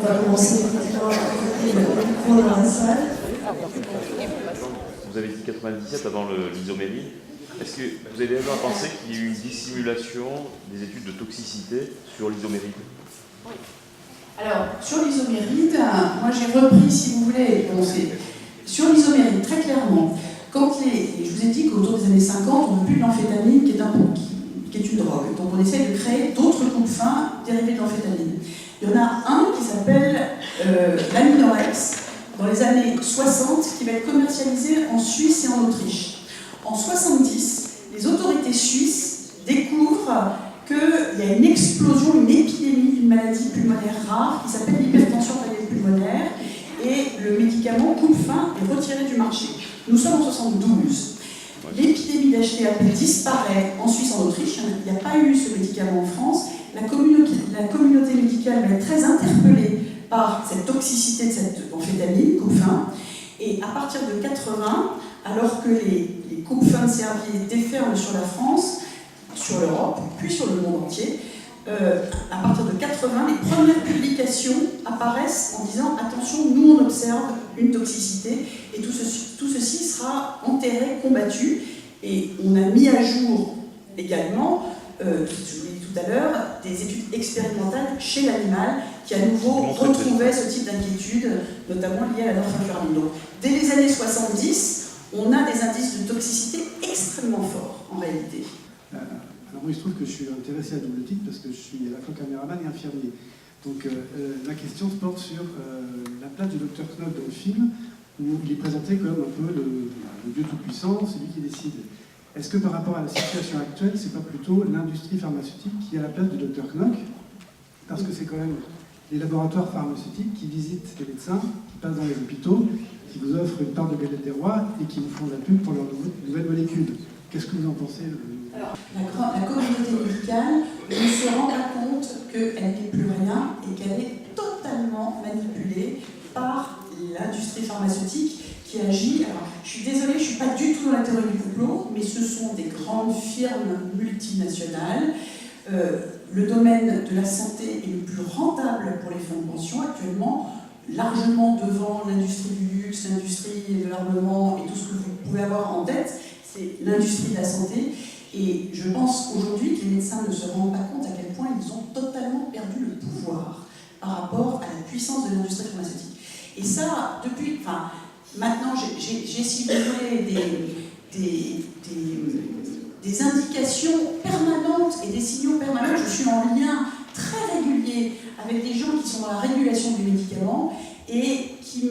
On va commencer effectivement à écouter le micro dans la salle. Vous avez dit 97 avant l'isomérie. Est-ce que vous avez déjà pensé qu'il y a eu une dissimulation des études de toxicité sur l'isoméride? Oui. Alors, sur l'isoméride, moi j'ai repris, si vous voulez, sur l'isoméride, très clairement, je vous ai dit qu'autour des années 50, on veut plus de l'amphétamine, qui est une drogue. Donc on essaie de créer d'autres coupe-fins dérivés de l'amphétamine. Il y en a un qui s'appelle l'aminorex, dans les années 60, qui va être commercialisé en Suisse et en Autriche. En 70, les autorités suisses découvrent qu'il y a une explosion, une épidémie d'une maladie pulmonaire rare qui s'appelle l'hypertension artérielle pulmonaire, et le médicament coupe-fin est retiré du marché. Nous sommes en 72. L'épidémie d'HTAP disparaît en Suisse, en Autriche. Il n'y a pas eu ce médicament en France. La communauté médicale va être très interpellée par cette toxicité de cette amphétamine, coupe-fin. Et à partir de 80, alors que les coupe-fins de Servier déferlent sur la France, sur l'Europe, puis sur le monde entier, à partir de 80, les premières publications apparaissent en disant « Attention, nous on observe une toxicité et tout ceci sera enterré, combattu ». Et on a mis à jour également, je vous l'ai dit tout à l'heure, des études expérimentales chez l'animal qui à nouveau retrouvaient ce type d'inquiétude, notamment liées à la norfenfuramine. Donc, dès les années 70, on a des indices de toxicité extrêmement forts en réalité. Alors moi, il se trouve que je suis intéressé à double titre parce que je suis à la fois caméraman et infirmier. Donc la question se porte sur la place du docteur Knock dans le film, où il est présenté comme un peu le dieu tout-puissant, celui qui décide. Est-ce que par rapport à la situation actuelle, c'est pas plutôt l'industrie pharmaceutique qui est à la place du docteur Knock? Parce que c'est quand même les laboratoires pharmaceutiques qui visitent les médecins, qui passent dans les hôpitaux, qui vous offrent une part de galette des rois et qui vous font de la pub pour leurs nouvelles molécules. Qu'est-ce que vous en pensez? Alors, la communauté médicale ne se rend pas compte qu'elle n'est plus rien et qu'elle est totalement manipulée par l'industrie pharmaceutique qui agit. Alors, je suis désolée, je ne suis pas du tout dans la théorie du complot, mais ce sont des grandes firmes multinationales. Le domaine de la santé est le plus rentable pour les fonds de pension actuellement, largement devant l'industrie du luxe, l'industrie de l'armement et tout ce que vous pouvez avoir en tête. C'est l'industrie de la santé. Et je pense aujourd'hui que les médecins ne se rendent pas compte à quel point ils ont totalement perdu le pouvoir par rapport à la puissance de l'industrie pharmaceutique. Et ça, depuis... Enfin, maintenant, j'ai si vous voulez des indications permanentes et des signaux permanents. Je suis en lien très régulier avec des gens qui sont dans la régulation du médicament et qui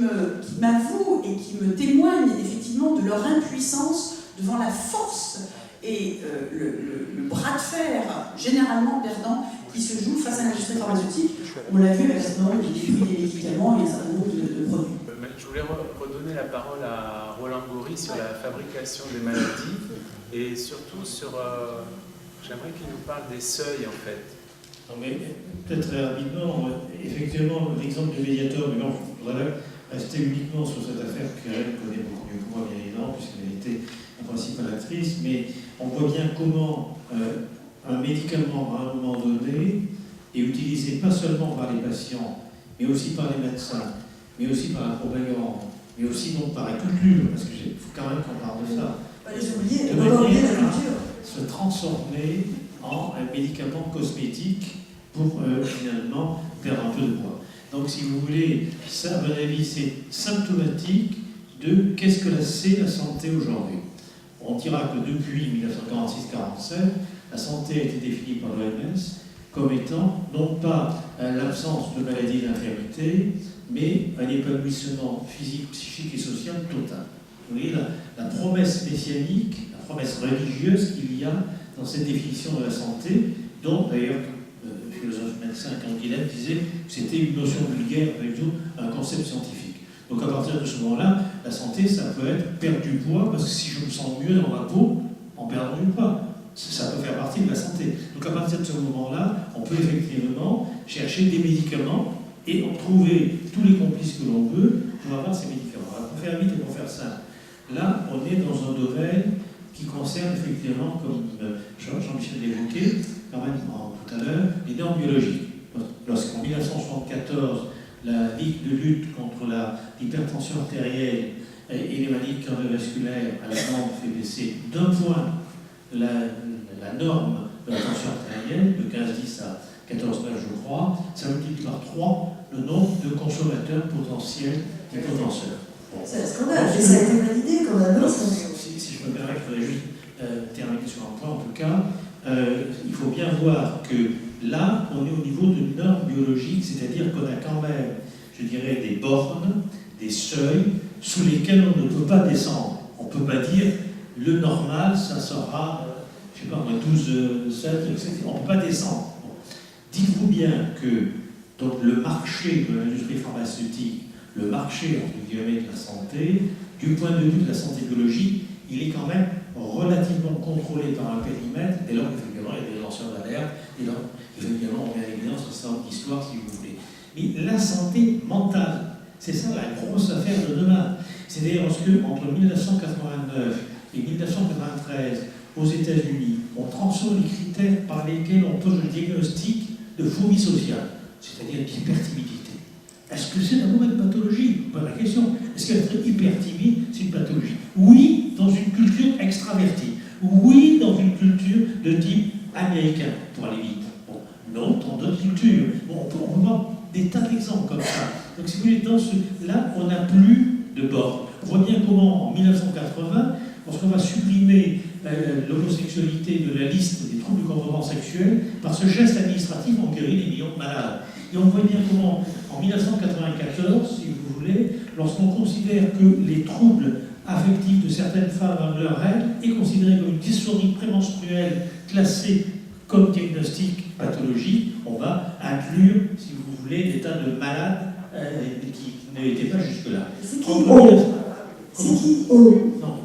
m'avouent et qui me témoignent effectivement de leur impuissance devant la force et le bras de fer généralement perdant qui se joue face à l'industrie pharmaceutique. On l'a vu avec un certain nombre des médicaments et un certain nombre de produits. Je voulais redonner la parole à Roland Goury sur la fabrication des maladies et surtout sur... j'aimerais qu'il nous parle des seuils en fait. Non mais peut-être très rapidement, effectivement l'exemple du Mediator, mais non, je voudrais rester uniquement sur cette affaire qu'elle connaît beaucoup mieux que moi bien évidemment, puisqu'elle était la principale actrice, mais on voit bien comment un médicament à un moment donné est utilisé pas seulement par les patients, mais aussi par les médecins, mais aussi par la propagande, mais aussi donc par la culture, parce qu'il faut quand même qu'on parle de ça. On va oublier la culture. Se transformer en un médicament cosmétique pour finalement perdre un peu de poids. Donc si vous voulez, ça à mon avis c'est symptomatique de qu'est-ce que c'est la santé aujourd'hui. On dira que depuis 1946-47, la santé a été définie par l'OMS comme étant non pas l'absence de maladies et d'infirmités, mais un épanouissement physique, psychique et social total. Vous voyez la promesse messianique, la promesse religieuse qu'il y a dans cette définition de la santé, dont d'ailleurs le philosophe médecin Canguilhem disait que c'était une notion vulgaire, pas du tout un concept scientifique. Donc à partir de ce moment-là, la santé, ça peut être perdre du poids, parce que si je me sens mieux dans ma peau, en perdant du poids, ça peut faire partie de la santé. Donc à partir de ce moment-là, on peut effectivement chercher des médicaments et en trouver tous les complices que l'on veut pour avoir ces médicaments. Alors pour faire vite et pour faire simple, là, on est dans un domaine qui concerne effectivement, comme Jean-Michel l'évoquait, quand même tout à l'heure, les normes biologiques. Lorsqu'en 1974, la Ligue de lutte contre l'hypertension artérielle et les maladies cardiovasculaires allemandes fait baisser d'un point la norme de la tension artérielle, de 15,10 à 14,9 je crois, ça multiplie par 3 le nombre de consommateurs potentiels d'hypotenseurs. C'est un scandale, mais ça a été validé comme un autre. Si je me permets, je voudrais juste terminer sur un point en tout cas. Il faut bien voir que là, on est au niveau de normes biologiques, c'est-à-dire qu'on a quand même, je dirais, des bornes, des seuils sous lesquels on ne peut pas descendre. On ne peut pas dire le normal, ça sera, je ne sais pas, 12, 7, etc. On ne peut pas descendre. Bon. Dites-vous bien que donc, le marché de l'industrie pharmaceutique, le marché entre guillemets de la santé, du point de vue de la santé biologique, il est quand même relativement contrôlé par un périmètre, dès lors qu'effectivement il y a des lanceurs d'alerte, et donc effectivement on met à l'évidence un certain nombre d'histoires si vous voulez. Mais la santé mentale, c'est ça la grosse affaire de demain. C'est-à-dire qu'entre 1989 et 1993, aux États-Unis, on transforme les critères par lesquels on pose le diagnostic de phobie sociale, c'est-à-dire d'hypertimidité. Est-ce que c'est d'abord une pathologie? Pas la question. Est-ce qu'être hypertimide, c'est une pathologie? Oui, dans une culture extravertie. Oui, dans une culture de type américain, pour aller vite. Bon, non, dans d'autres cultures. Bon, on peut voir des tas d'exemples comme ça. Donc, si vous voulez, là, on n'a plus de bornes. On voit bien comment, en 1980, lorsqu'on va supprimer l'homosexualité de la liste des troubles du comportement sexuel, par ce geste administratif, on guérit des millions de malades. Et on voit bien comment, en 1994, si vous voulez, lorsqu'on considère que les troubles affectifs de certaines femmes avant leurs règles est considéré comme une dysphorie prémenstruelle classée comme diagnostic pathologique, on va inclure, si vous voulez, des tas de malades qui n'étaient pas jusque-là. C'est qui on? Non,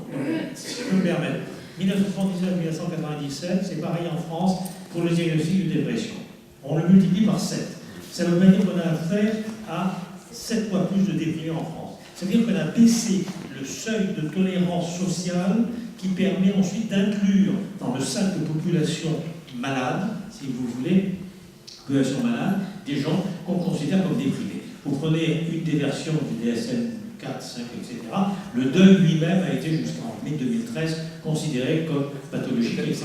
si je peux me permettre. 1979-1997, c'est pareil en France pour le diagnostic de dépression. On le multiplie par 7. Ça veut dire qu'on a affaire à 7 fois plus de déprimés en France. C'est-à-dire qu'on a baissé le seuil de tolérance sociale qui permet ensuite d'inclure dans le sac de population malade, si vous voulez, population malade, des gens qu'on considère comme déprimés. Vous prenez une des versions du DSM 4, 5, etc. Le deuil lui-même a été jusqu'en mai 2013 considéré comme pathologique, etc.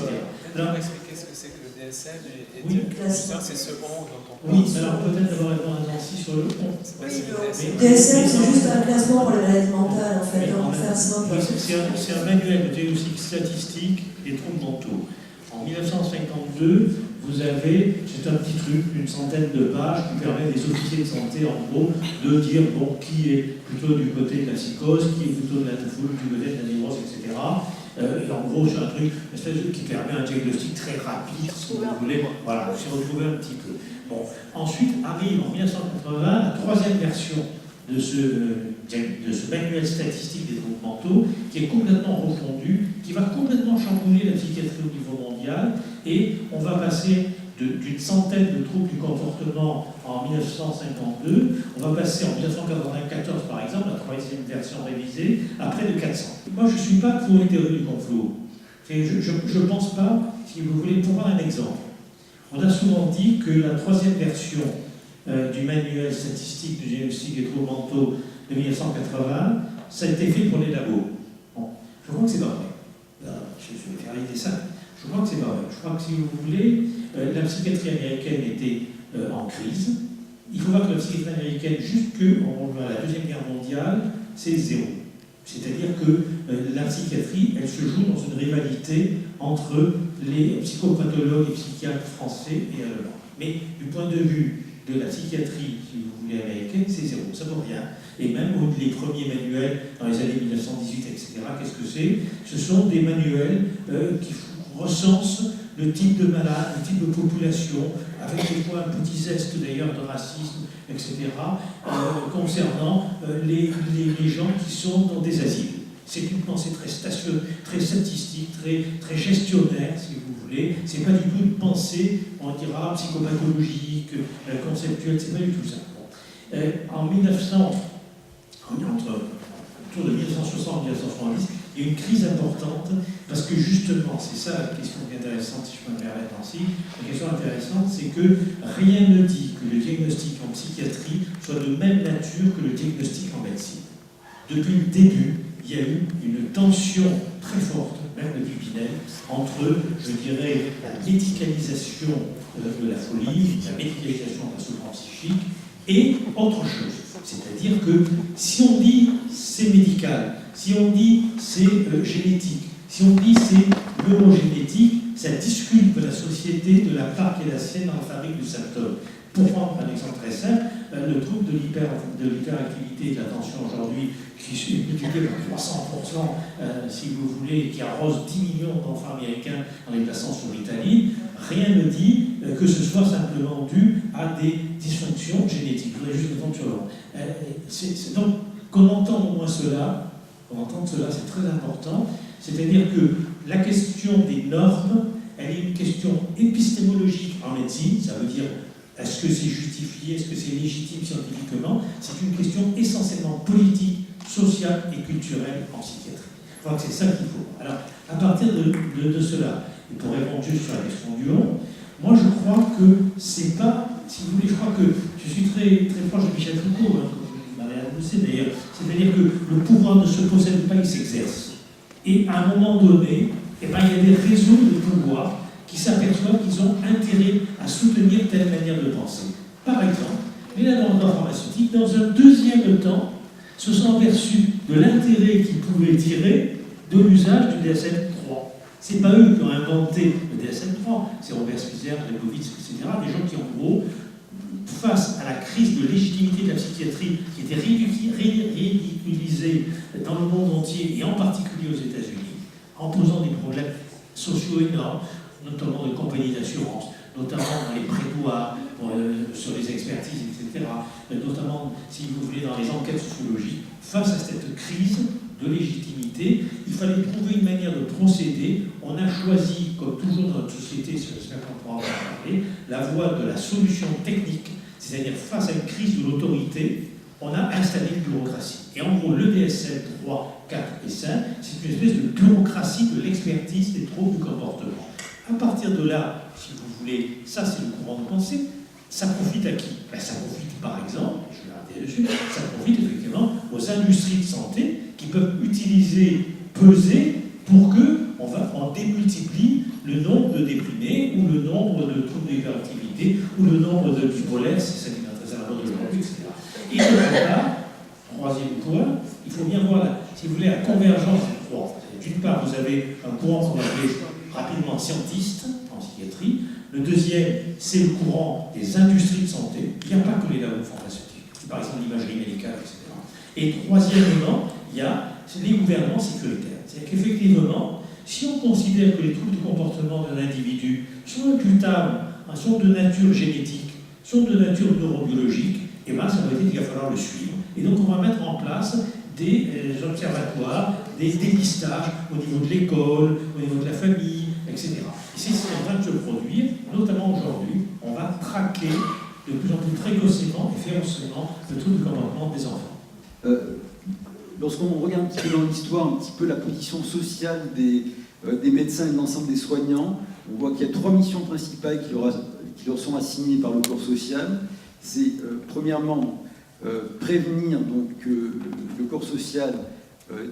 Alors, expliquer ce que c'est que le DSM et oui, c'est ce 11 dont on parle. Oui, alors peut-être d'abord répondre à Nancy sur le 11. Le DSM, c'est juste un classement pour les maladies mentales, en fait. On va faire simple. C'est un manuel de diagnostic statistique des troubles mentaux. En 1952, vous avez, c'est un petit truc, une centaine de pages qui permet des officiers de santé, en gros, de dire bon, qui est plutôt du côté de la psychose, qui est plutôt de la foule, du côté de la névrose, etc. Et en gros, c'est un truc qui permet un diagnostic très rapide, si vous voulez. Voilà, s'y retrouver un petit peu. Bon. Ensuite arrive en 1980 la troisième version de ce manuel statistique des troubles mentaux, qui est complètement refondu, qui va complètement chambouler la psychiatrie au niveau mondial, et on va passer d'une centaine de troubles du comportement en 1952, on va passer en 1994 par exemple, la troisième version révisée, à près de 400. Moi je ne suis pas pour les théories du complot. Je ne pense pas, si vous voulez, pour prendre un exemple. On a souvent dit que la troisième version du manuel statistique du diagnostic des troubles mentaux de 1980, ça a été fait pour les labos. Bon, je crois que c'est pas vrai. Je vais faire l'idée simple. Je crois que c'est pas vrai. Je crois que si vous voulez, la psychiatrie américaine était en crise. Il faut voir que la psychiatrie américaine, jusqu'à la Deuxième Guerre mondiale, c'est zéro. C'est-à-dire que la psychiatrie, elle se joue dans une rivalité entre les psychopathologues et psychiatres français et allemands. Mais du point de vue de la psychiatrie, si vous voulez, américaine, c'est zéro, ça vaut rien. Et même les premiers manuels dans les années 1918, etc., qu'est-ce que c'est? Ce sont des manuels qui recensent le type de malade, le type de population, avec des fois un petit zeste d'ailleurs de racisme, etc., concernant les gens qui sont dans des asiles. C'est une pensée très statistique, très gestionnaire, si vous voulez. C'est pas du tout une pensée, on dira, psychopathologique, conceptuelle, c'est pas du tout ça. En 1900, autour de 1960 1970, il y a une crise importante, parce que justement, c'est ça la question qui est intéressante, si je peux me permettre, Nancy. La question intéressante, c'est que rien ne dit que le diagnostic en psychiatrie soit de même nature que le diagnostic en médecine. Depuis le début, il y a eu une tension très forte, même depuis Pinel, entre, je dirais, la médicalisation de la folie, la médicalisation de la souffrance psychique, et autre chose. C'est-à-dire que si on dit c'est médical, si on dit c'est génétique, si on dit c'est neurogénétique, ça disculpe la société de la part qu'elle a sienne dans la fabrique du symptôme. Pour prendre un exemple très simple, le trouble de l'hyperactivité et de l'attention aujourd'hui, qui est multiplié par 300%, si vous voulez, qui arrose 10 millions d'enfants américains en les plaçant sur l'Italie, rien ne dit que ce soit simplement dû à des dysfonctions génétiques. Je voudrais juste répondre sur le donc, qu'on entende au moins cela, c'est très important. C'est-à-dire que la question des normes, elle est une question épistémologique en médecine, ça veut dire est-ce que c'est justifié, est-ce que c'est légitime scientifiquement? C'est une question essentiellement politique, sociale et culturelle en psychiatrie. Je crois que c'est ça qu'il faut. Alors, à partir de cela, et pour répondre juste sur la question du on, moi je crois que c'est pas, si vous voulez, je crois que je suis très, très proche de Michel Foucault, hein, comme Marie annoncé d'ailleurs, c'est-à-dire que le pouvoir ne se possède pas, il s'exerce. Et à un moment donné, eh ben, il y a des réseaux de pouvoir qui s'aperçoivent qu'ils ont intérêt à soutenir telle manière de penser. Par exemple, les laboratoires pharmaceutiques, dans un deuxième temps, se sont aperçus de l'intérêt qu'ils pouvaient tirer de l'usage du DSM-3. Ce n'est pas eux qui ont inventé le DSM-3, c'est Robert Spitzer, Leibowitz, etc., des gens qui, en gros, face à la crise de légitimité de la psychiatrie qui était ridiculisée dans le monde entier et en particulier aux États-Unis, en posant des problèmes sociaux énormes, notamment de compagnies d'assurance, notamment dans les prétoires, sur les expertises, etc., notamment, si vous voulez, dans les enquêtes sociologiques, face à cette crise de légitimité, il fallait trouver une manière de procéder. On a choisi, comme toujours dans notre société, j'espère qu'on pourra en parler, la voie de la solution technique, c'est-à-dire face à une crise de l'autorité, on a installé une bureaucratie. Et en gros, le DSM 3, 4 et 5, c'est une espèce de bureaucratie de l'expertise des troubles du comportement. À partir de là, si vous voulez, ça c'est le courant de pensée, ça profite à qui? Ben, ça profite par exemple, je vais arrêter dessus, ça profite effectivement aux industries de santé qui peuvent utiliser, peser pour qu'on démultiplie le nombre de déprimés ou le nombre de troubles d'hyperactivité ou le nombre de bipolaires, c'est ça qui m'intéresse à la mode aujourd'hui, etc. Et de là, troisième point, il faut bien voir, si vous voulez, la convergence des trois. D'une part, vous avez un courant qu'on appelle rapidement scientiste en psychiatrie. Le deuxième, c'est le courant des industries de santé. Il n'y a pas que les labos pharmaceutiques, par exemple l'imagerie médicale, etc. Et troisièmement, il y a les gouvernements sécuritaires. C'est-à-dire qu'effectivement, si on considère que les troubles du comportement d'un individu sont imputables, sont de nature génétique, sont de nature neurobiologique, et bien ça veut dire qu'il va falloir le suivre. Et donc on va mettre en place des observatoires, des dépistages au niveau de l'école, au niveau de la famille, etc. Et c'est ce qui est en train de se produire, notamment aujourd'hui, on va traquer de plus en plus précocement et férocement le trouble du comportement des enfants. Lorsqu'on regarde un petit peu dans l'histoire, un petit peu la position sociale des médecins et de l'ensemble des soignants, on voit qu'il y a trois missions principales qui leur sont assignées par le corps social. C'est premièrement prévenir donc, le corps social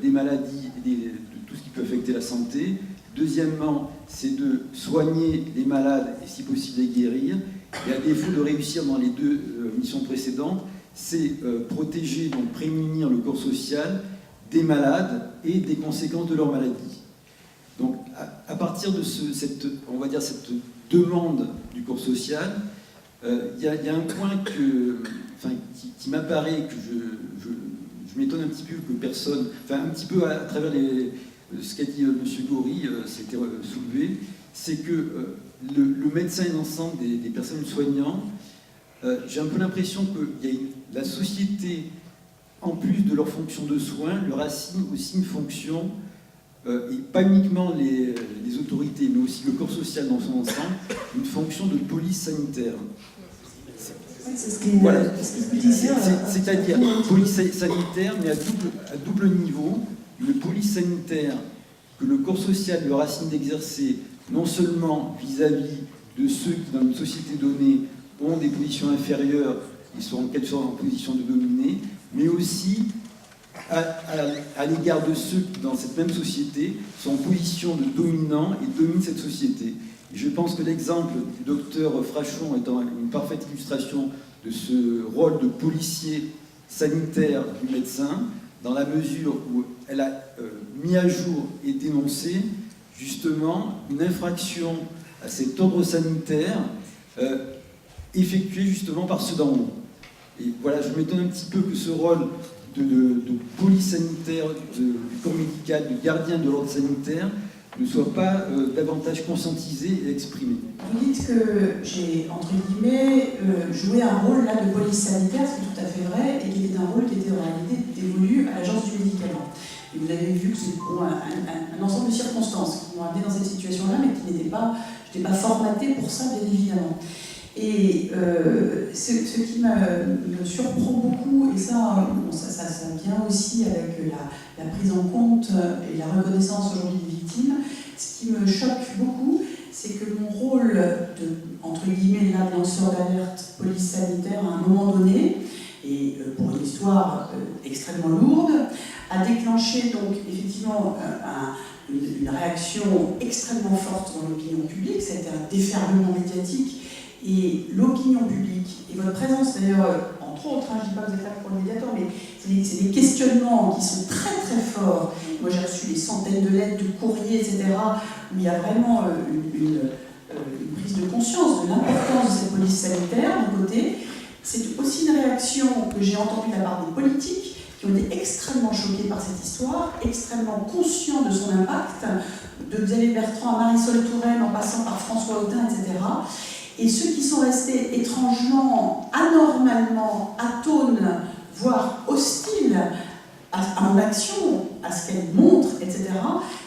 des maladies et de tout ce qui peut affecter la santé. Deuxièmement, c'est de soigner les malades et si possible les guérir. Et à défaut de réussir dans les deux missions précédentes, c'est protéger, donc prémunir le corps social des malades et des conséquences de leur maladie. Donc à partir de cette demande du corps social, il y a un point qui m'apparaît, que je m'étonne un petit peu que personne, un petit peu à travers ce qu'a dit M. Gori, c'était soulevé, c'est que le médecin et l'ensemble des personnes soignantes, j'ai un peu l'impression que la société, en plus de leur fonction de soins, leur assigne aussi une fonction, et pas uniquement les autorités, mais aussi le corps social dans son ensemble, une fonction de police sanitaire. C'est ce que voilà. vous disiez. C'est-à-dire police sanitaire, mais à double niveau, une police sanitaire que le corps social leur assigne d'exercer, non seulement vis-à-vis de ceux qui, dans une société donnée, ont des positions inférieures, ils sont en quelque sorte en position de dominer, mais aussi à l'égard de ceux qui, dans cette même société, sont en position de dominant et dominent cette société. Et je pense que l'exemple du docteur Frachon étant une parfaite illustration de ce rôle de policier sanitaire du médecin, dans la mesure où elle a mis à jour et dénoncé justement une infraction à cet ordre sanitaire effectuée justement par ceux d'en haut. Et voilà, je m'étonne un petit peu que ce rôle de police sanitaire, du corps médical, de gardien de l'ordre sanitaire, ne soit pas davantage conscientisé et exprimé. Vous dites que j'ai, entre guillemets, joué un rôle là de police sanitaire, c'est tout à fait vrai, et qui était un rôle qui était en réalité dévolu à l'Agence du médicament. Et vous avez vu que c'est pour un ensemble de circonstances qui m'ont amené dans cette situation-là, mais qui n'étaient pas, je n'étais pas formatée pour ça, bien évidemment. Et ce qui me surprend beaucoup, et ça vient aussi avec la prise en compte et la reconnaissance aujourd'hui des victimes, ce qui me choque beaucoup, c'est que mon rôle de, entre guillemets, là, lanceur d'alerte police sanitaire à un moment donné, et pour une histoire extrêmement lourde, a déclenché donc effectivement une réaction extrêmement forte dans l'opinion publique. Ça a été un déferlement médiatique. Et l'opinion publique, et votre présence d'ailleurs, entre autres, je ne dis pas que vous êtes là pour le médiateur, mais c'est des questionnements qui sont très très forts. Moi j'ai reçu des centaines de lettres, de courriers, etc., où il y a vraiment une prise de conscience de l'importance de cette police sanitaire d'un côté. C'est aussi une réaction que j'ai entendue de la part des politiques, qui ont été extrêmement choqués par cette histoire, extrêmement conscients de son impact, de Xavier Bertrand à Marisol Touraine, en passant par François Autain, etc. Et ceux qui sont restés étrangement, anormalement, atones, voire hostiles à mon action, à ce qu'elle montre, etc.,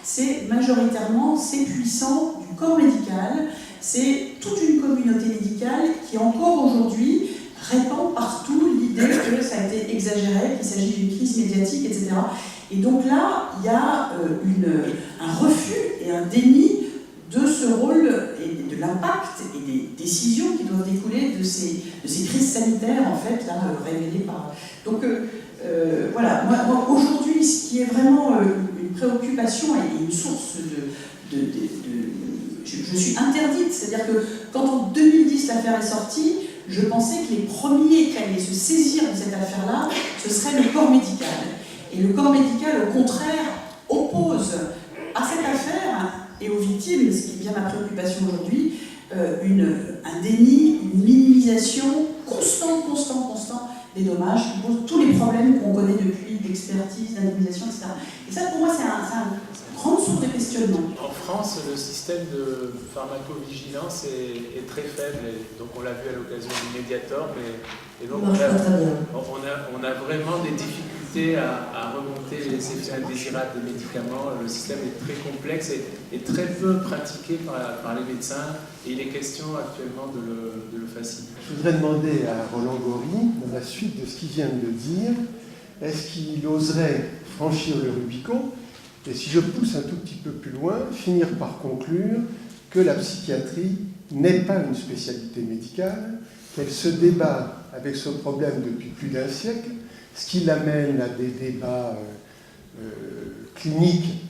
c'est majoritairement ces puissants du corps médical, c'est toute une communauté médicale qui encore aujourd'hui répand partout l'idée que ça a été exagéré, qu'il s'agit d'une crise médiatique, etc. Et donc là, il y a un refus et un déni de ce rôle et de l'impact et des décisions qui doivent découler de ces crises sanitaires, en fait, là, révélées par... Donc, voilà, moi aujourd'hui, ce qui est vraiment une préoccupation et une source je suis interdite, c'est-à-dire que quand en 2010 l'affaire est sortie, je pensais que les premiers qui allaient se saisir de cette affaire-là, ce serait le corps médical. Et le corps médical, au contraire, oppose à cette affaire et aux victimes, ce qui est bien ma préoccupation aujourd'hui, un déni, une minimisation constante des dommages qui posent tous les problèmes qu'on connaît depuis, d'expertise, d'indemnisation, etc. Et ça, pour moi, c'est une grande source de questionnement. En France, le système de pharmacovigilance est très faible, et donc on l'a vu à l'occasion du Mediator, et donc on a vraiment des difficultés à remonter les effets indésirables des médicaments. Le système est très complexe et très peu pratiqué par les médecins, et il est question actuellement de le faciliter. Je voudrais demander à Roland Gori, dans la suite de ce qu'il vient de dire, est-ce qu'il oserait franchir le Rubicon, et si je pousse un tout petit peu plus loin, finir par conclure que la psychiatrie n'est pas une spécialité médicale, qu'elle se débat avec ce problème depuis plus d'un siècle, ce qui l'amène à des débats cliniques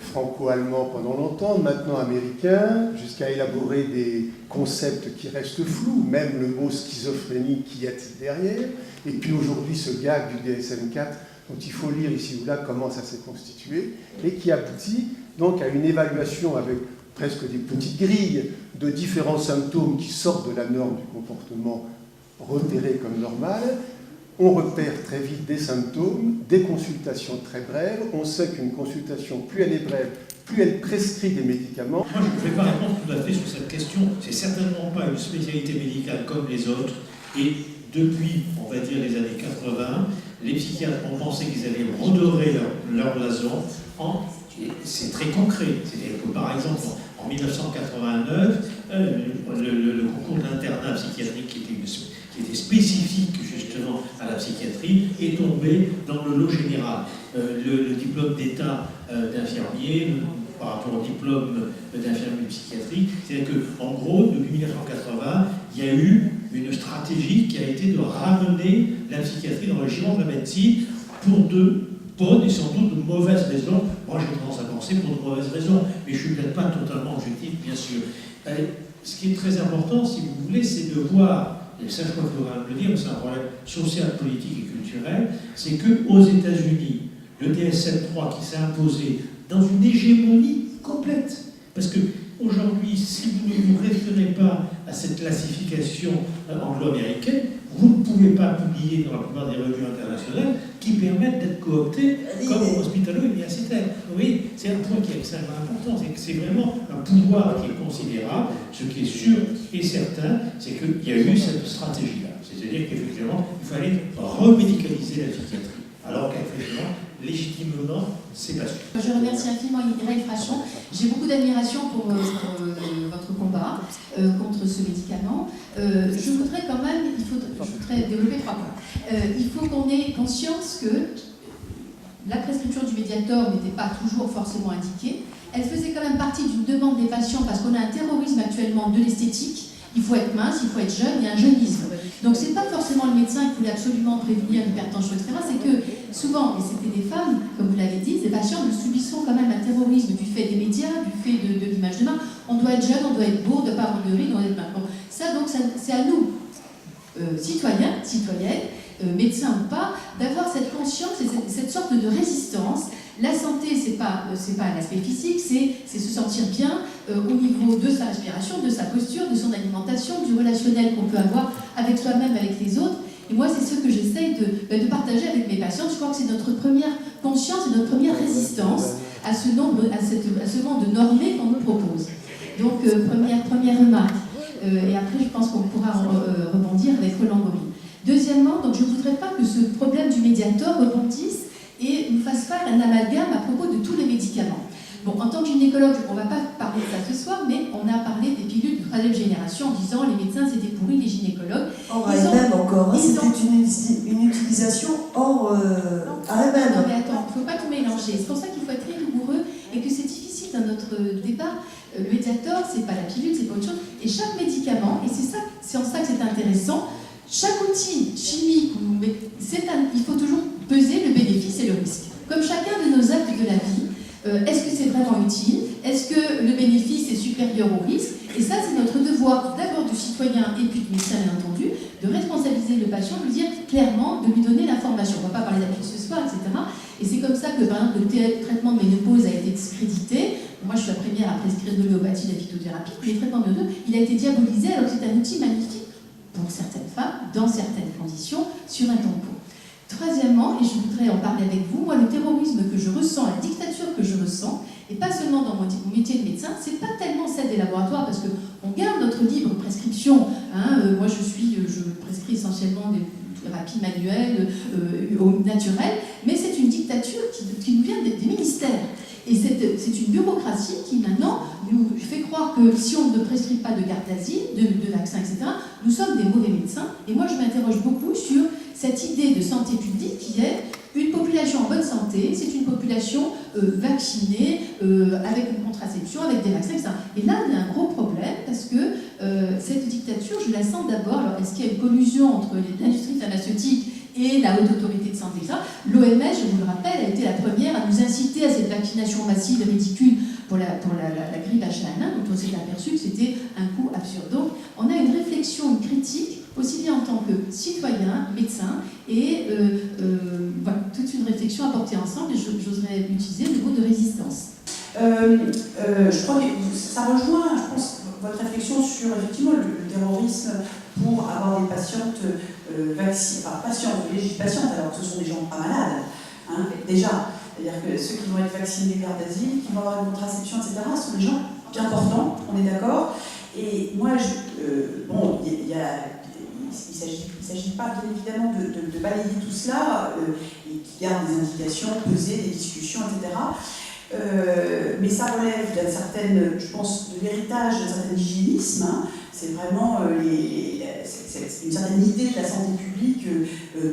franco-allemands pendant longtemps, maintenant américains, jusqu'à élaborer des concepts qui restent flous, même le mot schizophrénie qui est derrière, et puis aujourd'hui ce gag du DSM-4 dont il faut lire ici ou là comment ça s'est constitué, et qui aboutit donc à une évaluation avec presque des petites grilles de différents symptômes qui sortent de la norme du comportement repéré comme normal. On repère très vite des symptômes, des consultations très brèves. On sait qu'une consultation, plus elle est brève, plus elle prescrit des médicaments. Moi, je ne pouvais pas répondre tout à fait sur cette question. C'est certainement pas une spécialité médicale comme les autres. Et depuis, on va dire, les années 80, les psychiatres ont pensé qu'ils allaient redorer leur blason. C'est très concret. C'est-à-dire que, par exemple, en 1989, le concours d'internat psychiatrique qui était spécifique justement à la psychiatrie est tombé dans le lot général. Le diplôme d'état d'infirmier par rapport au diplôme d'infirmier de psychiatrie, c'est-à-dire qu'en gros, depuis 1980, il y a eu une stratégie qui a été de ramener la psychiatrie dans le giron de la médecine pour de bonnes et sans doute de mauvaises raisons. Moi, j'ai tendance à penser pour de mauvaises raisons, mais je ne suis peut-être pas totalement objectif, bien sûr. Ce qui est très important, si vous voulez, c'est de voir, et ça je crois qu'il faudra le dire, c'est un problème social, politique et culturel, c'est qu'aux États-Unis, le DSM-3 qui s'est imposé dans une hégémonie complète, parce que aujourd'hui, si vous ne vous référez pas à cette classification anglo-américaine, vous ne pouvez pas publier dans la plupart des revues internationales qui permettent d'être cooptés comme hospitalo-universitaires. Vous voyez, c'est un point qui est extrêmement important, c'est que c'est vraiment un pouvoir qui est considérable. Ce qui est sûr et certain, c'est qu'il y a eu cette stratégie-là. C'est-à-dire qu'effectivement, il fallait remédicaliser la psychiatrie, alors qu'effectivement, légitimement, c'est pas sûr. Je remercie infiniment Irène Frachon. J'ai beaucoup d'admiration pour votre combat contre ce médicament. Je voudrais quand même, je voudrais développer 3 points. Il faut qu'on ait conscience que la prescription du Mediator n'était pas toujours forcément indiquée. Elle faisait quand même partie d'une demande des patients parce qu'on a un terrorisme actuellement de l'esthétique. Il faut être mince, il faut être jeune, il y a un jeunisme. Donc c'est pas forcément le médecin qui voulait absolument prévenir l'hypertension, etc. C'est que souvent, et c'était des femmes, comme vous l'avez dit, des patients, nous subissons quand même un terrorisme du fait des médias, du fait de l'image de marque. On doit être jeune, on doit être beau, on ne doit pas avoir de rides, on doit être maintenant. Ça, donc, c'est à nous, citoyens, citoyennes, médecins ou pas, d'avoir cette conscience et cette sorte de résistance. La santé, c'est pas l'aspect physique, c'est se sentir bien au niveau de sa respiration, de sa posture, de son alimentation, du relationnel qu'on peut avoir avec soi-même, avec les autres. Et moi, c'est ce que j'essaye de partager avec mes patients. Je crois que c'est notre première conscience et notre première résistance à ce monde normé qu'on nous propose. Donc, première remarque. Et après, je pense qu'on pourra rebondir avec Roland Gori. Deuxièmement, donc, je ne voudrais pas que ce problème du Mediator rebondisse et nous fasse faire un amalgame à propos de tous les médicaments. Bon, en tant que gynécologue, on ne va pas parler de ça ce soir, mais on a parlé des pilules de 3e génération en disant les médecins c'était pourri, les gynécologues. Même encore, c'était une utilisation hors AMM. Non mais attends, il ne faut pas tout mélanger. C'est pour ça qu'il faut être très rigoureux et que c'est difficile dans notre débat. Le Mediator, c'est pas la pilule, c'est pas autre chose. Et chaque médicament, et c'est en ça que c'est intéressant, chaque outil chimique, il faut toujours peser le bénéfice et le risque. Comme chacun de nos actes de la vie, est-ce que c'est vraiment utile? Est-ce que le bénéfice est supérieur au risque? Et ça, c'est notre devoir, d'abord du citoyen et puis du médecin, bien entendu, de responsabiliser le patient, de lui dire clairement, de lui donner l'information. On ne va pas parler d'appui ce soir, etc. Et c'est comme ça que, par exemple, le traitement de ménopause a été discrédité. Moi, je suis la première à prescrire de l'homéopathie, de la phytothérapie. Les traitements de ménopause, il a été diabolisé alors que c'est un outil magnifique pour certaines femmes, dans certaines conditions, sur un temps court. Troisièmement, et je voudrais en parler avec vous, moi, le terrorisme que je ressens, la dictature que je ressens, et pas seulement dans mon métier de médecin, c'est pas tellement celle des laboratoires, parce qu'on garde notre libre prescription. Moi, je prescris essentiellement des thérapies manuelles, naturelles, mais c'est une dictature qui nous vient des ministères. Et c'est une bureaucratie qui, maintenant, nous fait croire que si on ne prescrit pas de carte d'asile, de vaccins, etc., nous sommes des mauvais médecins. Et moi, je m'interroge beaucoup sur cette idée de santé publique qui est une population en bonne santé, c'est une population vaccinée, avec une contraception, avec des vaccins, etc. Et là, il y a un gros problème parce que cette dictature, je la sens d'abord. Alors, est-ce qu'il y a une collusion entre l'industrie pharmaceutique et la Haute Autorité de Santé? L'OMS, je vous le rappelle, a été la première à nous inciter à cette vaccination massive ridicule pour la grippe H1N1, dont on s'est aperçu que c'était un coût absurde. Donc, on a une réflexion, une critique, aussi bien en tant que citoyen, médecin, et voilà, toute une réflexion à porter ensemble, et j'oserais utiliser le mot de résistance. Je crois que ça rejoint, je pense, votre réflexion sur effectivement le terrorisme pour avoir des patientes vaccinées, enfin patientes, patientes, alors que ce sont des gens pas malades, déjà. C'est-à-dire que ceux qui vont être vaccinés des cartes d'asile, qui vont avoir une contraception, etc., sont des gens bien portants, on est d'accord. Et moi, il ne s'agit pas bien évidemment de balayer tout cela, et qu'il y a des indications, pesées, des discussions, etc. Mais ça relève d'une certaine, je pense, de l'héritage d'un certain hygiénisme. C'est vraiment c'est une certaine idée de la santé publique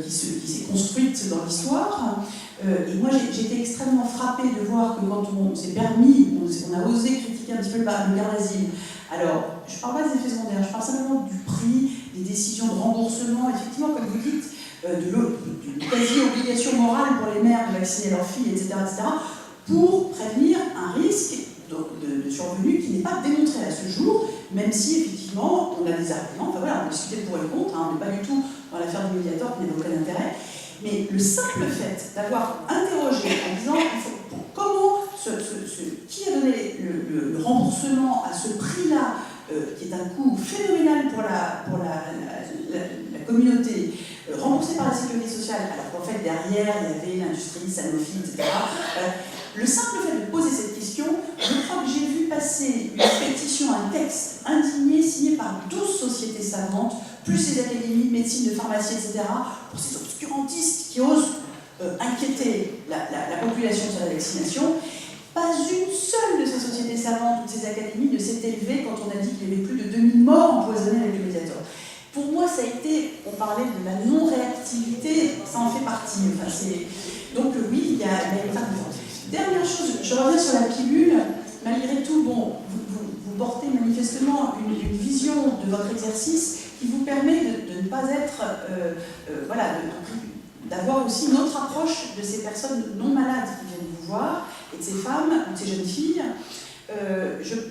qui s'est construite dans l'histoire. Et moi, j'ai été extrêmement frappée de voir que quand on s'est permis, on a osé critiquer un petit peu le garde d'asile. Alors, je ne parle pas des effets secondaires, je parle simplement du prix, des décisions de remboursement, effectivement, comme vous dites, de quasi-obligation morale pour les mères de vacciner leurs filles, etc., pour prévenir un risque de survenue qui n'est pas démontré à ce jour, même si effectivement on a des arguments, enfin voilà, on a discuté le pour et le contre, on n'est pas du tout dans l'affaire du médiateur qui n'a aucun intérêt, mais le simple fait d'avoir interrogé en disant comment qui a donné le remboursement à ce prix-là, qui est un coût phénoménal pour la communauté, remboursé par la sécurité sociale, alors qu'en fait derrière il y avait l'industrie, Sanofi, etc. Le simple fait de poser cette question, je crois que j'ai vu passer une pétition, un texte indigné signé par 12 sociétés savantes, plus les académies de médecine, de pharmacie, etc., pour ces obscurantistes qui osent inquiéter la population sur la vaccination. Pas une seule de ces sociétés savantes ou de ces académies ne s'est élevée quand on a dit qu'il y avait plus de 2000 morts empoisonnés avec le médiator. Pour moi, ça a été, on parlait de la non-réactivité, ça en fait partie. Enfin, donc oui, il y a une part de force. Dernière chose, je reviens sur la pilule. Malgré tout, bon, vous portez manifestement une vision de votre exercice qui vous permet de ne pas être, d'avoir aussi une autre approche de ces personnes non malades qui viennent vous voir, et de ces femmes, ou de ces jeunes filles.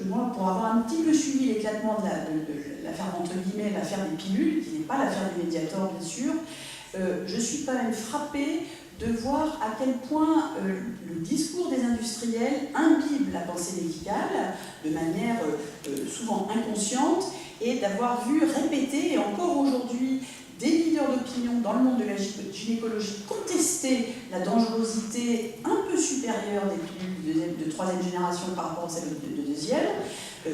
Moi, pour avoir un petit peu suivi l'éclatement de l'affaire, entre guillemets, l'affaire des pilules, qui n'est pas l'affaire du médiator, bien sûr, je suis quand même frappée de voir à quel point le discours des industriels imbibe la pensée médicale de manière souvent inconsciente, et d'avoir vu répéter, et encore aujourd'hui, des leaders d'opinion dans le monde de la gynécologie contester la dangerosité un peu supérieure des pilules de troisième génération par rapport à celle de deuxième,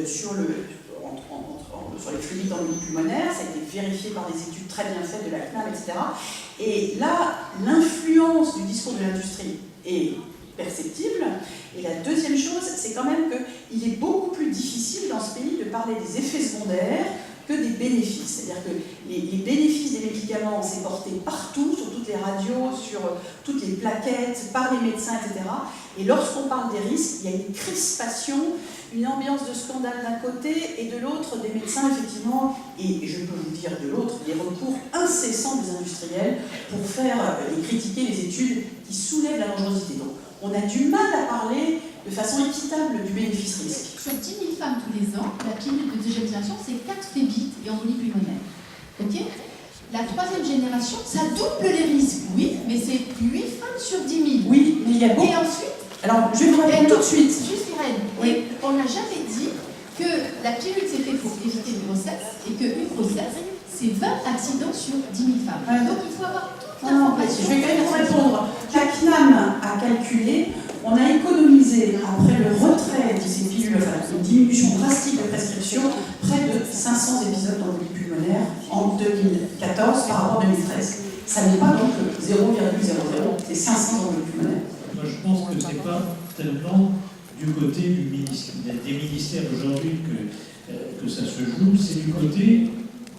sur les fluides dans le pulmonaire. Ça a été vérifié par des études très bien faites de la CNAM, etc. Et là, l'influence du discours de l'industrie est perceptible. Et la deuxième chose, c'est quand même qu'il est beaucoup plus difficile dans ce pays de parler des effets secondaires que des bénéfices. C'est-à-dire que les bénéfices des médicaments, c'est porté partout, sur toutes les radios, sur toutes les plaquettes, par les médecins, etc. Et lorsqu'on parle des risques, il y a une crispation, une ambiance de scandale d'un côté, et de l'autre, des médecins, effectivement, et je peux vous dire de l'autre, des recours incessants des industriels pour faire et critiquer les études qui soulèvent la dangerosité. Donc, on a du mal à parler de façon équitable du bénéfice-risque. Sur 10 000 femmes tous les ans, la pilule de deuxième génération, c'est 4 phlébite et embolie pulmonaire. Ok ? La troisième génération, ça double les risques, oui, mais c'est 8 femmes sur 10 000. Oui, mais il y a beaucoup. Et ensuite, alors je vais vous répondre tout de suite. Juste Irène, oui. On n'a jamais dit que la pilule c'est fait pour éviter une grossesse et qu'une grossesse, c'est 20 accidents sur 10 000 femmes. Donc il faut avoir toute l'information. Je vais quand même vous répondre. La CNAM a calculé, on a économisé, après le retrait de ces pilules, enfin une diminution drastique de prescription, près de 500 épisodes d'embolie pulmonaire en 2014 par rapport à 2013. Ça n'est pas donc 0,00, c'est 500 embolies pulmonaires. Moi, je pense que ce n'est pas tellement du côté des ministères aujourd'hui que ça se joue, c'est du côté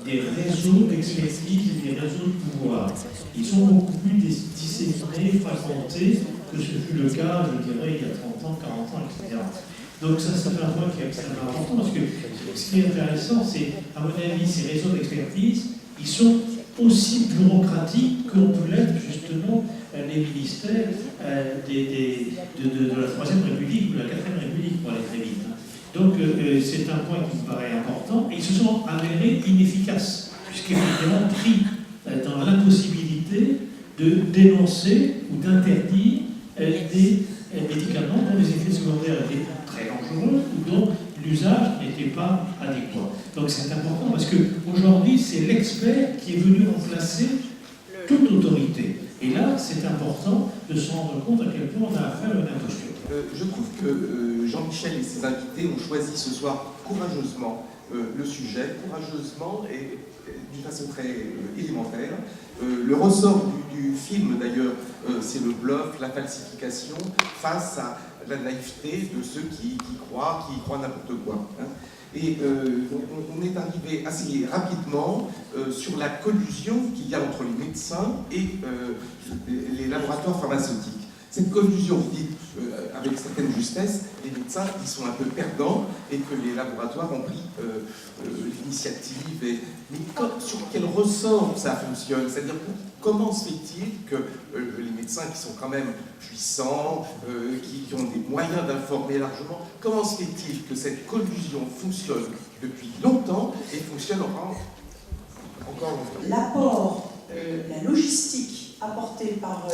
des réseaux d'expertise et des réseaux de pouvoir. Ils sont beaucoup plus disséminés, fragmentés, que ce fut le cas, je dirais, il y a 30 ans, 40 ans, etc. Donc ça, c'est un point qui est extrêmement important, parce que ce qui est intéressant, c'est, à mon avis, ces réseaux d'expertise, ils sont aussi bureaucratiques qu'on peut l'être, justement, les ministères de la Troisième République ou de la Quatrième République, pour aller très vite. Donc c'est un point qui me paraît important, et ils se sont avérés inefficaces, puisqu'effectivement pris dans l'impossibilité de dénoncer ou d'interdire des médicaments dont les effets secondaires étaient très dangereux ou dont l'usage n'était pas adéquat. Donc c'est important parce qu'aujourd'hui, c'est l'expert qui est venu remplacer toute autorité. Et là, c'est important de se rendre compte à quel point on a affaire à une imposture. Je trouve que Jean-Michel et ses invités ont choisi ce soir courageusement le sujet, courageusement et d'une façon très élémentaire. Le ressort du film, d'ailleurs, c'est le bluff, la falsification, face à la naïveté de ceux qui croient n'importe quoi. Hein. Et on est arrivé assez rapidement sur la collusion qu'il y a entre les médecins et les laboratoires pharmaceutiques. Cette collusion, vous dites, avec certaine justesse, les médecins ils sont un peu perdants et que les laboratoires ont pris l'initiative. Mais sur quel ressort ça fonctionne? C'est-à-dire comment se fait-il que les médecins qui sont quand même puissants, qui ont des moyens d'informer largement, comment se fait-il que cette collusion fonctionne depuis longtemps et fonctionne encore longtemps? L'apport, la logistique apportée par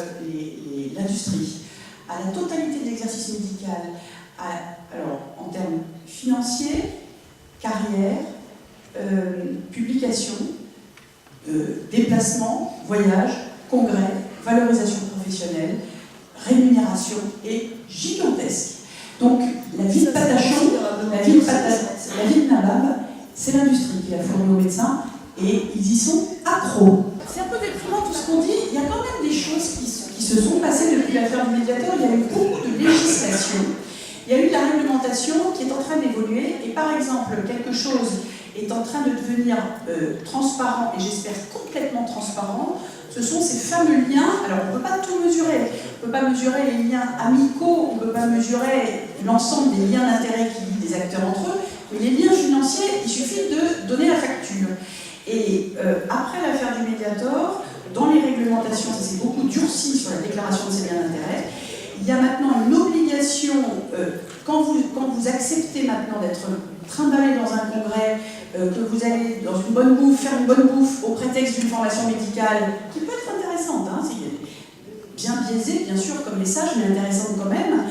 l'industrie à la totalité de l'exercice médical, alors en termes financiers, carrière, publication, déplacement, voyage, congrès, valorisation professionnelle, rémunération est gigantesque. Donc la vie de Patachon, la vie de Nabab, c'est l'industrie qui a fourni aux médecins et ils y sont accros. C'est un peu déprimant tout ce qu'on dit, il y a quand même des choses qui se sont passées depuis l'affaire du médiateur, il y a eu beaucoup de législation, il y a eu de la réglementation qui est en train d'évoluer et par exemple quelque chose est en train de devenir transparent et j'espère complètement transparent, ce sont ces fameux liens. Alors on ne peut pas tout mesurer, on ne peut pas mesurer les liens amicaux, on ne peut pas mesurer l'ensemble des liens d'intérêt qui lient des acteurs entre eux, mais les liens financiers, il suffit de donner la facture. Et après l'affaire du Mediator, dans les réglementations, ça s'est beaucoup durci sur la déclaration de ces liens d'intérêt. Il y a maintenant une obligation, quand vous acceptez maintenant d'être trimballé dans un congrès, que vous allez dans une bonne bouffe, faire une bonne bouffe au prétexte d'une formation médicale, qui peut être intéressante, hein, c'est bien biaisée bien sûr comme message, mais intéressante quand même,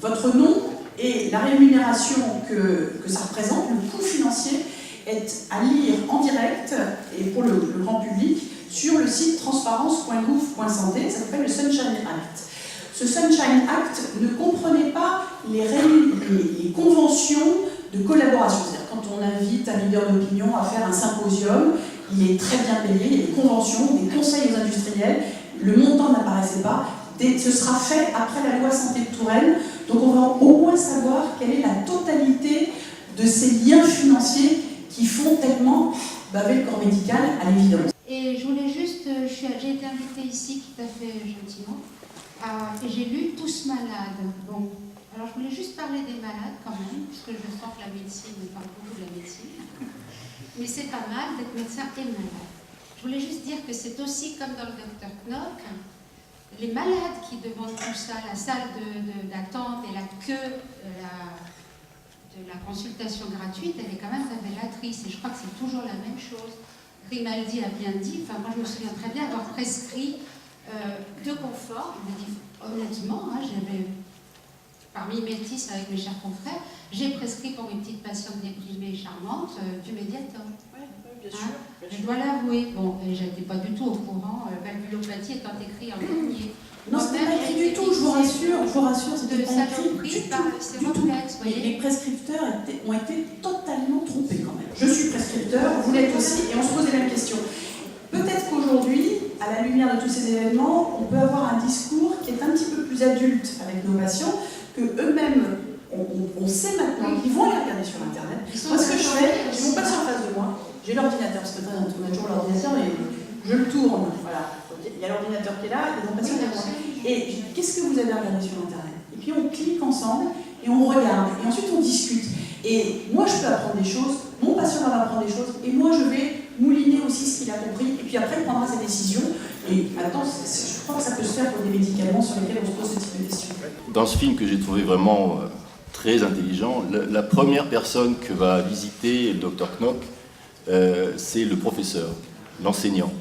votre nom et la rémunération que ça représente, le coût financier, est à lire en direct et pour le grand public sur le site transparence.gouv.santé, ça s'appelle le Sunshine Act. Ce Sunshine Act ne comprenait pas les conventions de collaboration. C'est-à-dire quand on invite un leader d'opinion à faire un symposium, il est très bien payé, il y a des conventions, des conseils aux industriels, le montant n'apparaissait pas. Ce sera fait après la loi santé de Touraine, donc on va au moins savoir quelle est la totalité de ces liens financiers qui font tellement baver le corps médical à l'évidence. Et je voulais juste, j'ai été invitée ici tout à fait gentiment, et j'ai lu Tous malades. Bon, alors je voulais juste parler des malades quand même, puisque je sens que la médecine, on parle beaucoup de la médecine, mais c'est pas mal d'être médecin et malade. Je voulais juste dire que c'est aussi comme dans le Dr Knock, les malades qui demandent tout ça, la salle d'attente et la queue de la consultation gratuite, elle est quand même révélatrice, et je crois que c'est toujours la même chose. Grimaldi a bien dit, enfin moi je me souviens très bien avoir prescrit de confort, il m'a dit honnêtement, hein, j'avais, parmi métis avec mes chers confrères, j'ai prescrit pour mes petites patientes déprimées et charmantes du Mediator. Oui, bien sûr. Je dois l'avouer, bon, et j'étais pas du tout au courant, valvulopathie étant écrit en dernier. Non, ce n'est pas écrit du tout, je vous rassure, c'était pas écrit du tout. Les prescripteurs ont été totalement trompés quand même. Je suis prescripteur, vous l'êtes aussi, et on se pose les mêmes questions. Peut-être qu'aujourd'hui, à la lumière de tous ces événements, on peut avoir un discours qui est un petit peu plus adulte avec nos patients, que eux-mêmes, on sait maintenant qu'ils vont aller regarder sur Internet. Moi, ce que je fais, j'ai mon patient en face de moi, j'ai l'ordinateur, parce que on a toujours l'ordinateur, et je le tourne, voilà. Il y a l'ordinateur qui est là, et mon patient est là. Et je dis, qu'est-ce que vous avez regardé sur Internet? Et puis on clique ensemble, et on regarde, et ensuite on discute. Et moi, je peux apprendre des choses, mon patient va apprendre des choses, et moi, je vais mouliner aussi ce qu'il a compris, et puis après, il prendra sa décision. Et maintenant, je crois que ça peut se faire pour des médicaments sur lesquels on se pose ce type de questions. Dans ce film que j'ai trouvé vraiment très intelligent, la première personne que va visiter le Dr Knock, c'est le professeur, l'enseignant.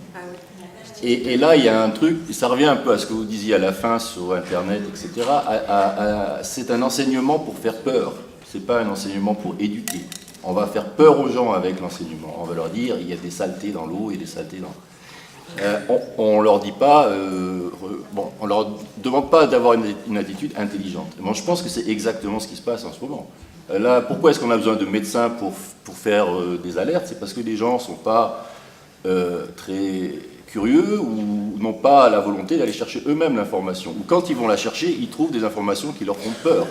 Et là, il y a un truc, ça revient un peu à ce que vous disiez à la fin sur Internet, etc. C'est un enseignement pour faire peur, c'est pas un enseignement pour éduquer. On va faire peur aux gens avec l'enseignement. On va leur dire, il y a des saletés dans l'eau et des saletés dans... on leur dit pas... bon, on leur demande pas d'avoir une attitude intelligente. Bon, je pense que c'est exactement ce qui se passe en ce moment. Là, pourquoi est-ce qu'on a besoin de médecins pour faire des alertes? C'est parce que les gens ne sont pas très curieux ou n'ont pas la volonté d'aller chercher eux-mêmes l'information. Ou quand ils vont la chercher, ils trouvent des informations qui leur font peur.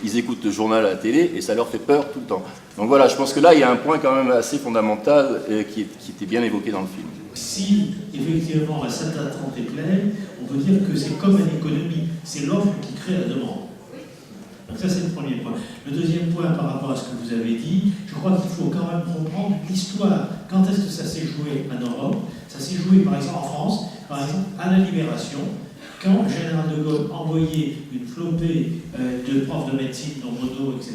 Ils écoutent le journal à la télé et ça leur fait peur tout le temps. Donc voilà, je pense que là, il y a un point quand même assez fondamental qui était bien évoqué dans le film. si effectivement la salle d'attente est pleine, on peut dire que c'est comme une économie, c'est l'offre qui crée la demande. Donc ça c'est le premier point. Le deuxième point par rapport à ce que vous avez dit, je crois qu'il faut quand même comprendre l'histoire. Quand est-ce que ça s'est joué en Europe? Ça s'est joué par exemple en France, par exemple à la Libération, quand le général de Gaulle envoyait une flopée de profs de médecine, dont Monod, etc.,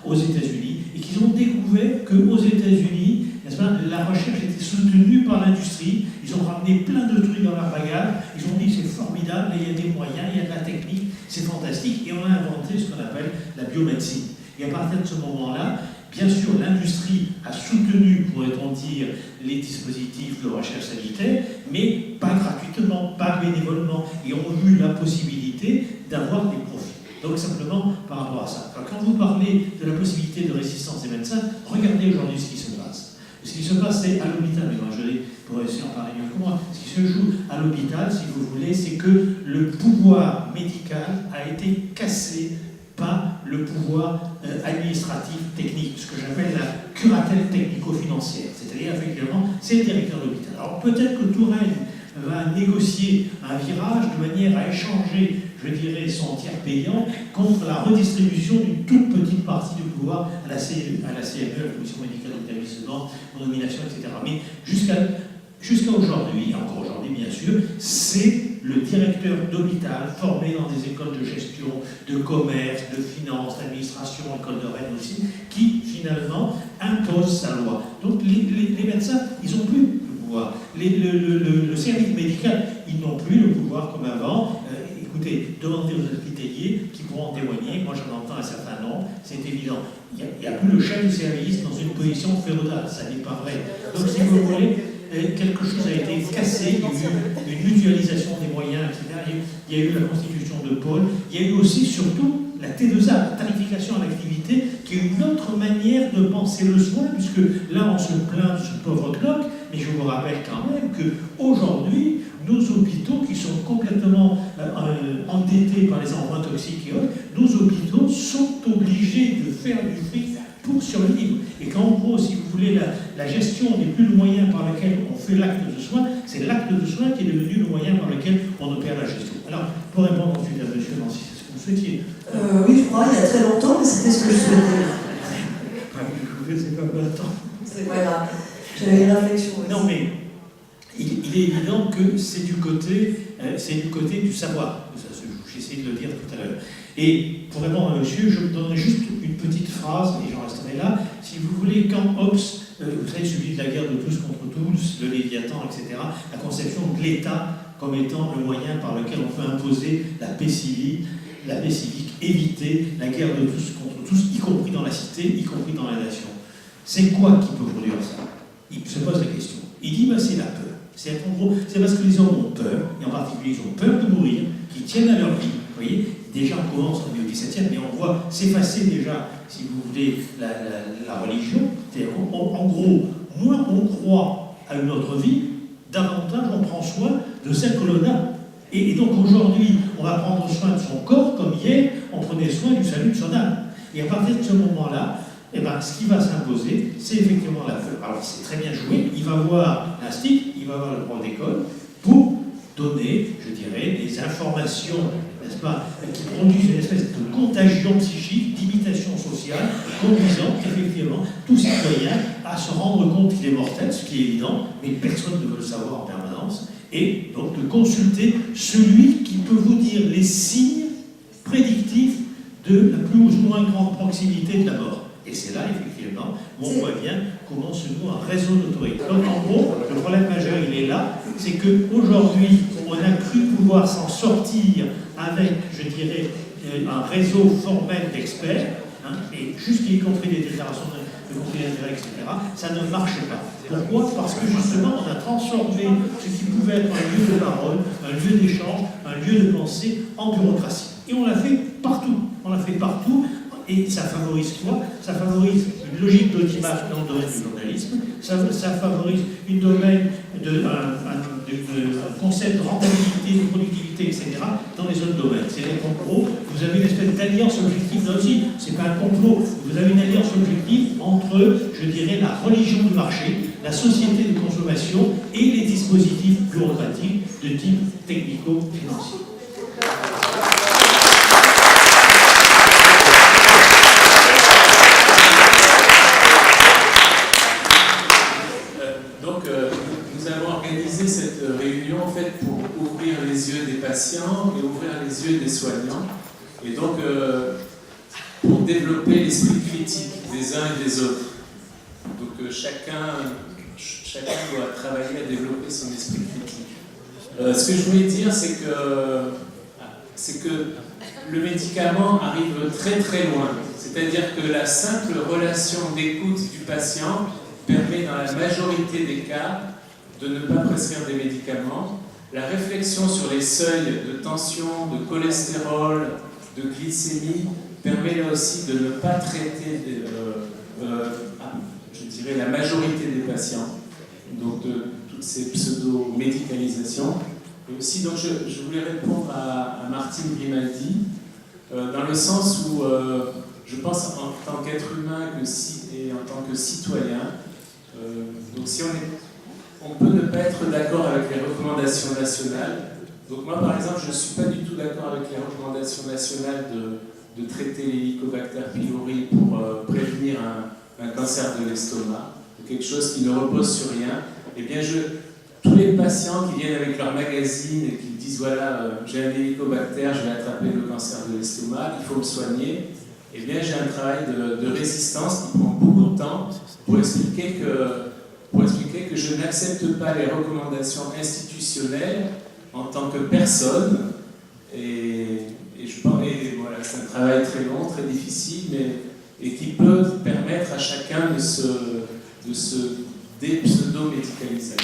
aux États-Unis, et qu'ils ont découvert qu'aux États-Unis, n'est-ce pas, la recherche était soutenue par l'industrie, ils ont ramené plein de trucs dans leur bagage, ils ont dit c'est formidable, il y a des moyens, il y a de la technique, c'est fantastique, et on a inventé ce qu'on appelle la biomédecine. Et à partir de ce moment-là, bien sûr, l'industrie a soutenu, pourrait-on dire, les dispositifs de recherche sanitaire, mais pas gratuitement, pas bénévolement, et ont eu la possibilité d'avoir des profits. Donc simplement par rapport à ça. Alors, quand vous parlez de la possibilité de résistance des médecins, regardez aujourd'hui ce qui se passe. Ce qui se passe, c'est à l'hôpital, mais je pourrais essayer d'en parler mieux que moi. Ce qui se joue à l'hôpital, si vous voulez, c'est que le pouvoir médical a été cassé par le pouvoir administratif technique, ce que j'appelle la curatelle technico-financière. C'est-à-dire, effectivement, c'est le directeur de l'hôpital. Alors peut-être que Touraine va négocier un virage de manière à échanger, je dirais, son tiers payant contre la redistribution d'une toute petite partie du pouvoir à la CME, la Commission médicale d'établissement, aux nominations, etc. Mais jusqu'à aujourd'hui, encore aujourd'hui bien sûr, c'est le directeur d'hôpital formé dans des écoles de gestion, de commerce, de finance, d'administration, école de Rennes aussi, qui finalement impose sa loi. Donc les médecins, ils n'ont plus le pouvoir. Le service médical, ils n'ont plus le pouvoir comme avant. Écoutez, demandez aux hospitaliers qui pourront témoigner, moi j'en entends un certain nombre, c'est évident. Il n'y a plus le chef de service dans une position féodale, ça n'est pas vrai. Donc si vous voulez, quelque chose a été cassé, il y a eu une mutualisation des moyens, etc. Il y a eu la constitution de pôle, il y a eu aussi surtout la T2A, la tarification à l'activité, qui est une autre manière de penser le soin, puisque là on se plaint de ce pauvre Knock, mais je vous rappelle quand même qu'aujourd'hui, nos hôpitaux qui sont complètement endettés par les emprunts toxiques et autres, nos hôpitaux sont obligés de faire du fric pour survivre. Et qu'en gros, si vous voulez, la gestion n'est plus le moyen par lequel on fait l'acte de soin, c'est l'acte de soin qui est devenu le moyen par lequel on opère la gestion. Alors, pour répondre ensuite à M. Nancy, c'est ce que vous souhaitiez. Oui, je crois, il y a très longtemps, mais c'était ce que je souhaitais. C'est pas maintenant. C'est pas grave. J'avais une réflexion aussi. Non, mais il est évident que c'est du côté du savoir. J'ai essayé de le dire tout à l'heure. Et pour répondre à monsieur, je vous donnerai juste une petite phrase, et j'en resterai là. Si vous voulez, quand Hobbes, vous savez, celui de la guerre de tous contre tous, le Léviathan, etc., la conception de l'État comme étant le moyen par lequel on peut imposer la paix civique, éviter la guerre de tous contre tous, y compris dans la cité, y compris dans la nation. C'est quoi qui peut produire ça? Il se pose la question. Il dit, c'est la peur. C'est parce que les hommes ont peur, et en particulier ils ont peur de mourir, qu'ils tiennent à leur vie. Vous voyez, déjà on commence au XVIIe, mais on voit s'effacer déjà, si vous voulez, la religion. En gros, moins on croit à une autre vie, davantage on prend soin de celle que l'on a. Et donc aujourd'hui, on va prendre soin de son corps comme hier, on prenait soin du salut de son âme. Et à partir de ce moment-là, ce qui va s'imposer, c'est effectivement la peur. Alors c'est très bien joué, il va voir l'instit, il va voir le prof d'école pour donner, je dirais, des informations, n'est-ce pas, qui produisent une espèce de contagion psychique, d'imitation sociale, conduisant effectivement tout citoyen à se rendre compte qu'il est mortel, ce qui est évident, mais personne ne veut le savoir en permanence, et donc de consulter celui qui peut vous dire les signes prédictifs de la plus ou moins grande proximité de la mort. Et c'est là, effectivement, où on voit bien comment se noue un réseau d'autorité. Donc, en gros, le problème majeur, il est là, c'est qu'aujourd'hui, on a cru pouvoir s'en sortir avec, je dirais, un réseau formel d'experts, et jusqu'y compris des déclarations de conflits d'intérêts, etc., ça ne marche pas. Pourquoi? Parce que, justement, on a transformé ce qui pouvait être un lieu de parole, un lieu d'échange, un lieu de pensée, en bureaucratie. Et on l'a fait partout. On l'a fait partout. Et ça favorise quoi? Ça favorise une logique d'audimat dans le domaine du journalisme, ça favorise une domaine un concept de rentabilité, de productivité, etc. dans les autres domaines. C'est-à-dire qu'en gros, vous avez une espèce d'alliance objective là aussi. C'est pas un complot. Vous avez une alliance objective entre, je dirais, la religion du marché, la société de consommation et les dispositifs dispositifs bureaucratiques de type technico-financier. Nous avons organisé cette réunion en fait pour ouvrir les yeux des patients et ouvrir les yeux des soignants, et donc pour développer l'esprit critique des uns et des autres. Donc chacun doit travailler à développer son esprit critique. Ce que je voulais dire, c'est que le médicament arrive très très loin. C'est-à-dire que la simple relation d'écoute du patient permet dans la majorité des cas de ne pas prescrire des médicaments. La réflexion sur les seuils de tension, de cholestérol, de glycémie permet là aussi de ne pas traiter, je dirais, la majorité des patients, donc de toutes ces pseudo-médicalisations. Et aussi, donc, je voulais répondre à Martine Grimaldi, dans le sens où je pense en tant qu'être humain et en tant que citoyen, donc si on peut ne pas être d'accord avec les recommandations nationales. Donc moi par exemple je ne suis pas du tout d'accord avec les recommandations nationales de traiter l'Helicobacter pylori pour prévenir un cancer de l'estomac, quelque chose qui ne repose sur rien. Eh bien tous les patients qui viennent avec leur magazine et qui disent voilà j'ai un Helicobacter, je vais attraper le cancer de l'estomac, il faut me soigner. Eh bien, j'ai un travail de résistance qui prend beaucoup de temps pour expliquer que je n'accepte pas les recommandations institutionnelles en tant que personne. Et je pense que voilà, c'est un travail très long, très difficile, et qui peut permettre à chacun de se dépseudo-médicaliser.